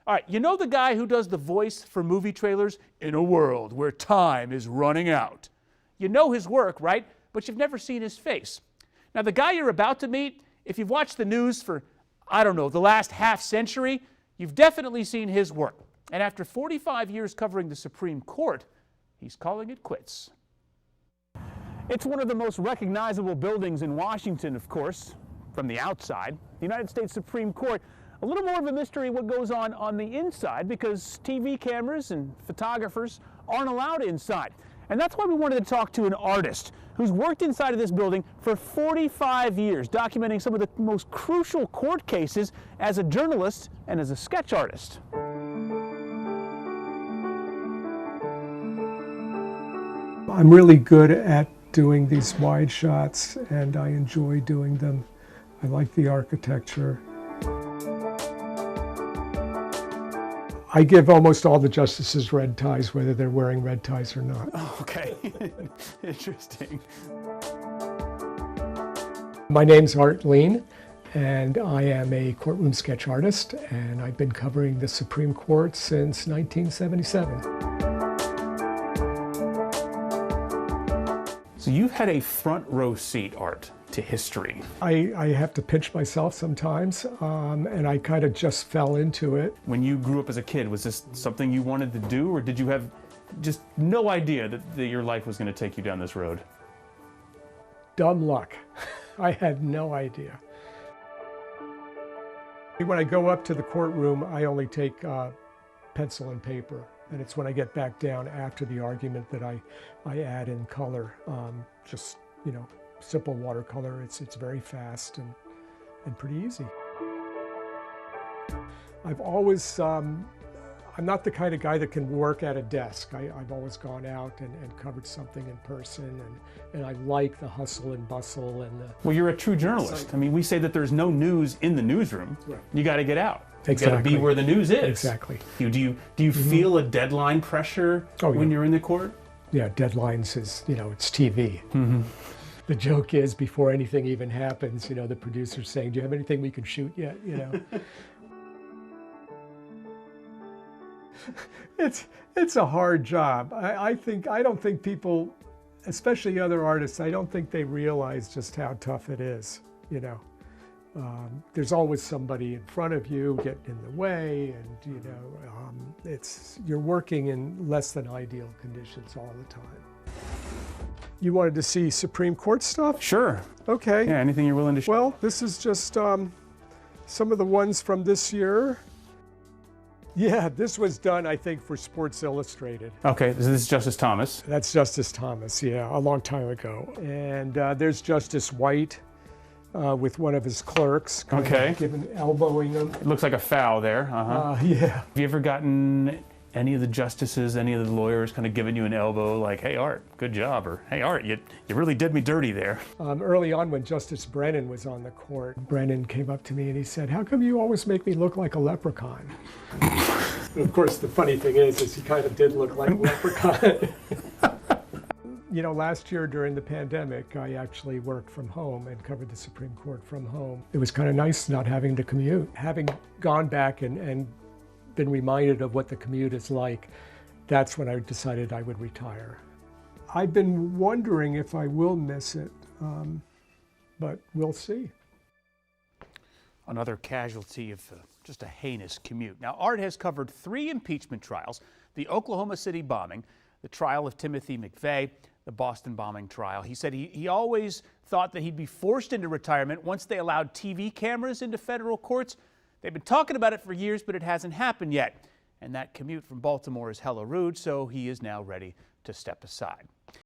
All right, you know the guy who does the voice for movie trailers? In a world where time is running out. You know his work, right? But you've never seen his face. Now, the guy you're about to meet, if you've watched the news for, I don't know, the last half century, you've definitely seen his work. And after 45 years covering the Supreme Court, he's calling it quits. It's one of the most recognizable buildings in Washington, of course, from the outside. The United States Supreme Court. A little more of a mystery what goes on the inside, because TV cameras and photographers aren't allowed inside. And that's why we wanted to talk to an artist who's worked inside of this building for 45 years, documenting some of the most crucial court cases as a journalist and as a sketch artist. I'm really good at doing these wide shots, and I enjoy doing them. I like the architecture. I give almost all the justices red ties, whether they're wearing red ties or not. Oh, okay. Interesting. My name's Art Lien, and I am a courtroom sketch artist, and I've been covering the Supreme Court since 1977. So you've had a front row seat, Art, to history. I have to pinch myself sometimes, and I kind of just fell into it. When you grew up as a kid, was this something you wanted to do, or did you have just no idea that your life was going to take you down this road? Dumb luck. I had no idea. When I go up to the courtroom, I only take pencil and paper. And it's when I get back down after the argument that I add in color. Just, you know, simple watercolor. It's very fast and pretty easy. I've always, I'm not the kind of guy that can work at a desk. I've always gone out and covered something in person, and I like the hustle and bustle and the... Well, you're a true journalist. I mean, we say that there's no news in the newsroom. Right. You got to get out. Exactly. You got to be where the news is. Exactly. Do you feel a deadline pressure when you're in the court? Yeah, deadlines is, you know, it's TV. The joke is, before anything even happens, you know, the producer's saying, do you have anything we can shoot yet, you know? It's a hard job. I don't think people, especially other artists, I don't think they realize just how tough it is, you know. There's always somebody in front of you getting in the way, and you know, you're working in less than ideal conditions all the time. You wanted to see Supreme Court stuff? Sure. Okay. Yeah, anything you're willing to show? Well, this is just some of the ones from this year. Yeah, this was done, I think, for Sports Illustrated. Okay, this is Justice Thomas. That's Justice Thomas, yeah, a long time ago. And there's Justice White. With one of his clerks, elbowing him. It looks like a foul there. Yeah. Have you ever gotten any of the justices, any of the lawyers kind of giving you an elbow like, hey, Art, good job, or hey, Art, you really did me dirty there? Early on when Justice Brennan was on the court, Brennan came up to me and he said, how come you always make me look like a leprechaun? Of course, the funny thing is he kind of did look like a leprechaun. You know, last year during the pandemic, I actually worked from home and covered the Supreme Court from home. It was kind of nice not having to commute. Having gone back and been reminded of what the commute is like, that's when I decided I would retire. I've been wondering if I will miss it, but we'll see. Another casualty of just a heinous commute. Now, Art has covered 3 impeachment trials: the Oklahoma City bombing, the trial of Timothy McVeigh, the Boston bombing trial. He said he always thought that he'd be forced into retirement once they allowed TV cameras into federal courts. They've been talking about it for years, but it hasn't happened yet. And that commute from Baltimore is hella rude, so he is now ready to step aside.